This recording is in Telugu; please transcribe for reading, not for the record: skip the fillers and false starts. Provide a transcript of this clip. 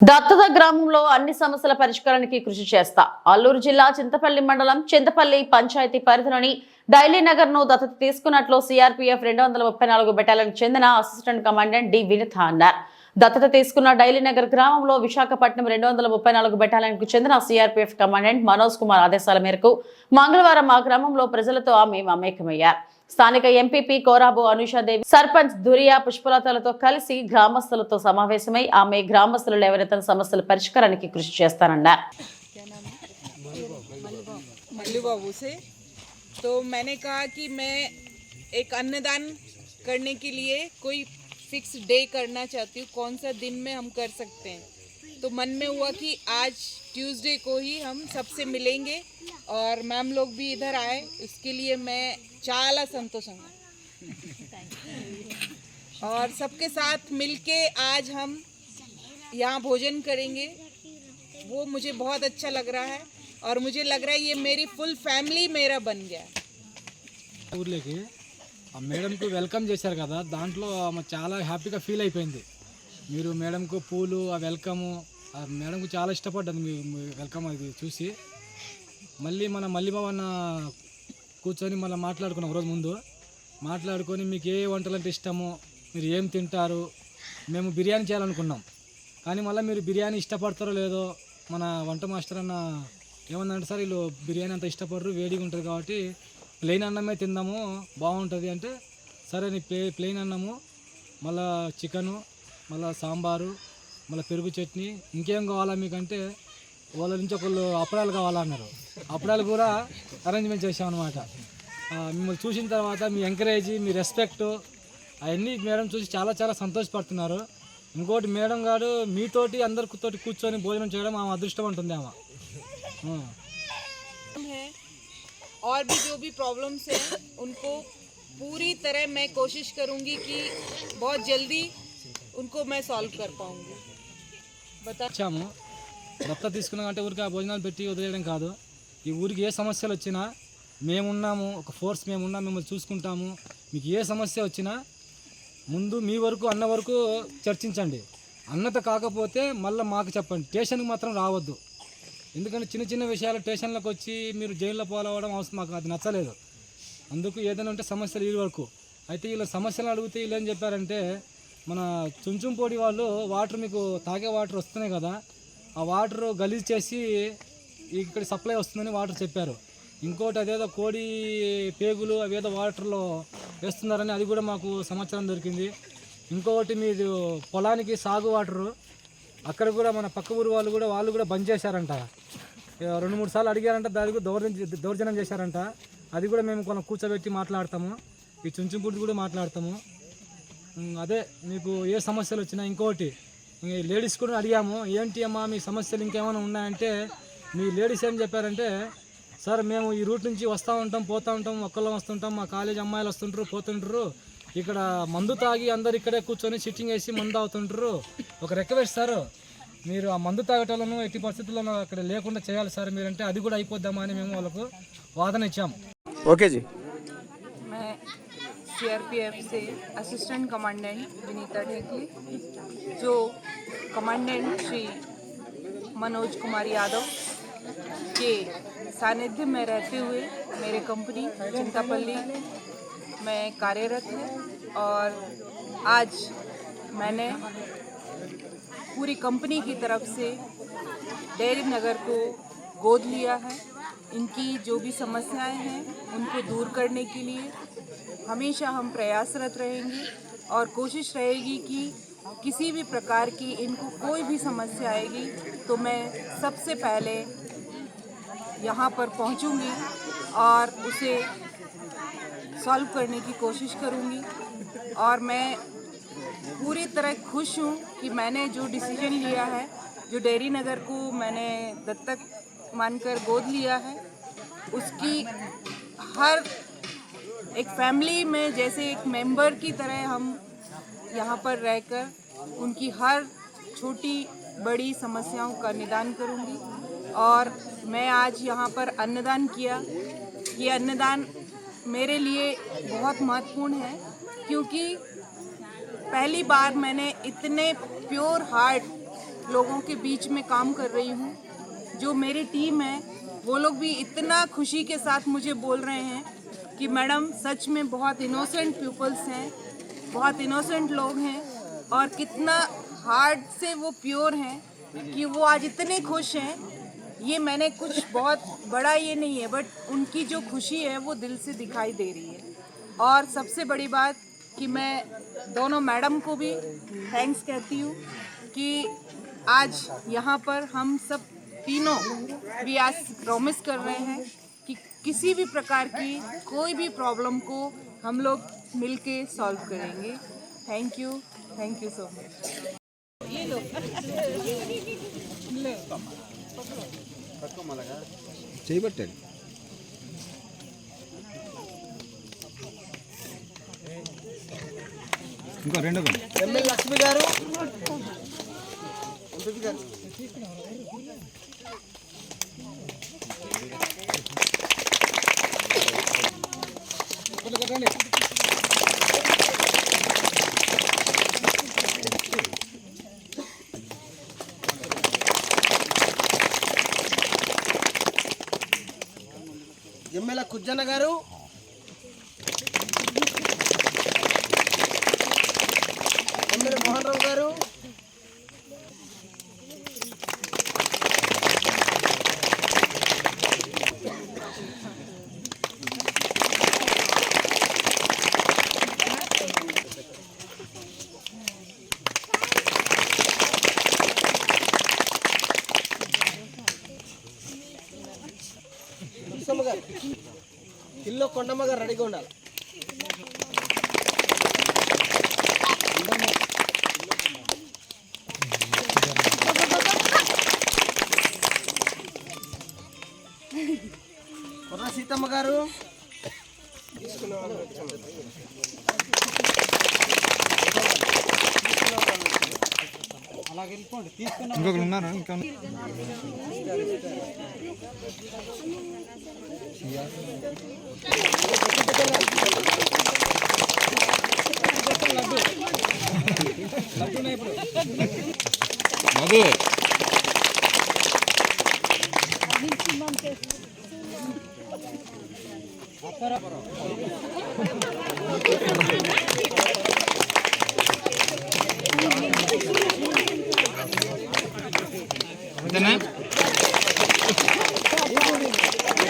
దత్తత గ్రామంలో అన్ని సమస్యల పరిష్కారానికి కృషి చేస్తా. అల్లూరు జిల్లా చింతపల్లి మండలం చింతపల్లి పంచాయతీ పరిధిలోని డైలీ నగర్ ను దత్తత తీసుకున్నట్లు సిఆర్పీఎఫ్ 234 బెటాలియన్ చెందిన అసిస్టెంట్ కమాండెంట్ డి వినిత అన్నారు. దత్తత తీసుకున్న డైలీ నగర్ గ్రామంలో విశాఖపట్నం 234 బెటాలియన్ కు చెందిన సిఆర్పీఎఫ్ కమాండెంట్ మనోజ్ కుమార్ ఆదేశాల మేరకు మంగళవారం ఆ గ్రామంలో ప్రజలతో ఆమె మమేకమయ్యారు. స్థానిక ఎంపీపీ కోరాబు అనుషాదేవి, సర్పంచ్ దురియా పుష్పలతలతో కలిసి గ్రామస్తులతో సమావేశమై ఆమె గ్రామస్తులు లేవనెత్తిన సమస్యల పరిష్కారానికి కృషి చేస్తానన్నారు. मल्लू बाबू से तो मैंने कहा कि मैं एक अन्नदान करने के लिए कोई फिक्स डे करना चाहती हूँ, कौन सा दिन में हम कर सकते हैं। तो मन में हुआ कि आज ट्यूसडे को ही हम सबसे मिलेंगे और मैम लोग भी इधर आए, इसके लिए मैं చాలా సంతోషంగా और सबके साथ मिलके आज हम यहाँ भोजन करेंगे, वो मुझे बहुत अच्छा लग रहा है और मुझे लग रहा है ये मेरी फुल फैमिली मेरा बन गया। ఊర్లోకి ఆ మేడంకు వెల్కమ్ చేశారు కదా, దాంట్లో ఆమె చాలా హ్యాపీగా ఫీల్ అయిపోయింది. మీరు మేడంకు పూలు ఆ వెల్కము ఆ మేడంకు చాలా ఇష్టపడ్డది మీ వెల్కమ్ అది చూసి. మళ్ళీ మన మల్లిబాబన్న కూర్చొని మళ్ళీ మాట్లాడుకున్నాం. రోజు ముందు మాట్లాడుకొని మీకు ఏ వంటలు అంటే ఇష్టమో, మీరు ఏం తింటారు, మేము బిర్యానీ చేయాలనుకున్నాం. కానీ మళ్ళీ మీరు బిర్యానీ ఇష్టపడతారో లేదో మన వంట మాస్టర్ అన్న ఏమన్నంటే, సార్ వీళ్ళు బిర్యానీ అంత ఇష్టపడరు, వేడిగా ఉంటుంది కాబట్టి ప్లెయిన్ అన్నమే తిందాము బాగుంటుంది అంటే, సరే నీ ప్లెయిన్ అన్నము మళ్ళీ చికెను మళ్ళీ సాంబారు మళ్ళీ పెరుగు చట్నీ ఇంకేం కావాలా మీకంటే వాళ్ళ నుంచి ఒకళ్ళు అప్పడాలు కావాలన్నారు. అప్పడాలు కూడా అరేంజ్మెంట్ చేసాం అనమాట. మిమ్మల్ని చూసిన తర్వాత మీ ఎంకరేజ్, మీ రెస్పెక్ట్ అవన్నీ మేడం చూసి చాలా చాలా సంతోషపడుతున్నారు. ఇంకోటి మేడం గారు మీతోటి అందరితోటి కూర్చొని భోజనం చేయడం ఆమె అదృష్టం ఉంటుంది. ఆమె और भी जो भी प्रॉब्लम्स हैं उनको पूरी तरह मैं कोशिश करूंगी कि बहुत जल्दी उनको मैं सॉल्व कर पाऊंगी. వచ్చాము దత్త తీసుకున్నామంటే ఊరికి ఆ భోజనాలు పెట్టి వదిలేయడం కాదు. ఈ ఊరికి ఏ సమస్యలు వచ్చినా మేమున్నాము, ఒక ఫోర్స్ మేమున్నాము, మిమ్మల్ని చూసుకుంటాము. మీకు ఏ సమస్య వచ్చినా ముందు మీ వరకు అన్న వరకు చర్చించండి. అన్నత కాకపోతే మళ్ళీ మాకు చెప్పండి. స్టేషన్కి మాత్రం రావద్దు. ఎందుకంటే చిన్న చిన్న విషయాలు స్టేషన్లోకి వచ్చి మీరు జైల్లో పోలవడం అవసరం, మాకు అది నచ్చలేదు. అందుకు ఏదైనా ఉంటే సమస్యలు ఈ వరకు అయితే వీళ్ళ సమస్యలు అడిగితే వీళ్ళు ఏం చెప్పారంటే, మన చుంచుంపోడి వాళ్ళు వాటర్ మీకు తాగే వాటర్ వస్తున్నాయి కదా, ఆ వాటర్ గలీజ్ చేసి ఇక్కడ సప్లై వస్తుందని వాటర్ చెప్పారు. ఇంకోటి అదేదో కోడి పేగులు అవేదో వాటర్లో వేస్తున్నారని అది కూడా మాకు సమాచారం దొరికింది. ఇంకొకటి మీరు పొలానికి సాగు వాటరు అక్కడ కూడా మన పక్క ఊరు వాళ్ళు కూడా బంద్ చేశారంట. 2-3 సార్లు అడిగారంట, దానికి దౌర్జన్యం చేశారంట. అది కూడా మేము కొంచెం కూర్చోబెట్టి మాట్లాడతాము. ఈ చుంచుంపూడి కూడా మాట్లాడతాము. అదే మీకు ఏ సమస్యలు వచ్చినా. ఇంకోటి లేడీస్ కూడా అడిగాము, ఏంటి అమ్మా మీ సమస్యలు ఇంకేమైనా ఉన్నాయంటే, మీ లేడీస్ ఏం చెప్పారంటే, సార్ మేము ఈ రూట్ నుంచి వస్తూ ఉంటాం పోతూ ఉంటాం, ఒక్కళ్ళం వస్తుంటాం, మా కాలేజ్ అమ్మాయిలు వస్తుంటారు పోతుంటారు, ఇక్కడ మందు తాగి అందరు ఇక్కడే కూర్చొని సిట్టింగ్ వేసి మందు తాగుతుంటారు. ఒక రిక్వెస్ట్ సార్, మీరు ఆ మందు తాగటాలను ఎట్టి పరిస్థితుల్లోనూ అక్కడ లేకుండా చేయాలి సార్ మీరంటే, అది కూడా అయిపోద్దామా అని మేము వాళ్ళకు వాదన ఇచ్చాము. ఓకే జీ. सीआरपीएफ से असिस्टेंट कमांडेंट विनीता ढेकली, जो कमांडेंट श्री मनोज कुमार यादव के सानिध्य में रहते हुए मेरे कंपनी चिंतापल्ली में कार्यरत है। और आज मैंने पूरी कंपनी की तरफ से डेयरी नगर को गोद लिया है। इनकी जो भी समस्याएं हैं उनको दूर करने के लिए हमेशा हम प्रयासरत रहेंगे और कोशिश रहेगी कि किसी भी प्रकार की इनको कोई भी समस्या आएगी तो मैं सबसे पहले यहाँ पर पहुँचूँगी और उसे सॉल्व करने की कोशिश करूँगी। और मैं पूरी तरह खुश हूँ कि मैंने जो डिसीजन लिया है, जो डेयरी नगर को मैंने दत्तक मानकर गोद लिया है, उसकी हर एक फैमिली में जैसे एक मेंबर की तरह हम यहाँ पर रहकर उनकी हर छोटी बड़ी समस्याओं का निदान करूँगी। और मैं आज यहाँ पर अन्नदान किया। ये अन्नदान मेरे लिए बहुत महत्वपूर्ण है, क्योंकि पहली बार मैंने इतने प्योर हार्ट लोगों के बीच में काम कर रही हूँ। जो मेरी टीम है वो लोग भी इतना खुशी के साथ मुझे बोल रहे हैं कि मैडम सच में बहुत इनोसेंट पीपल्स हैं, बहुत इनोसेंट लोग हैं और कितना हार्ट से वो प्योर हैं कि वो आज इतने खुश हैं। ये मैंने कुछ बहुत बड़ा ये नहीं है, बट उनकी जो खुशी है वो दिल से दिखाई दे रही है। और सबसे बड़ी बात कि मैं दोनों मैडम को भी थैंक्स कहती हूँ कि आज यहाँ पर हम सब तीनों भी आज प्रॉमिस कर रहे हैं कि किसी भी प्रकार की कोई भी प्रॉब्लम को हम लोग मिलके सॉल्व करेंगे। Thank you so much. చేయబట్టాడు ఇంకో రెండో పని ఎమ్మెల్యే లక్ష్మి గారు ఎమ్మెల్యే కుజ్జన్న గారు ఎమ్మెల్యే మోహన్ రావు గారు గారు కిల్లో కొండమ్మ గారు రెడీగా ఉండాలి. కొర్ర సీతమ్మ గారు ఇంకొకరు ఉన్నారు ఇంకా మధు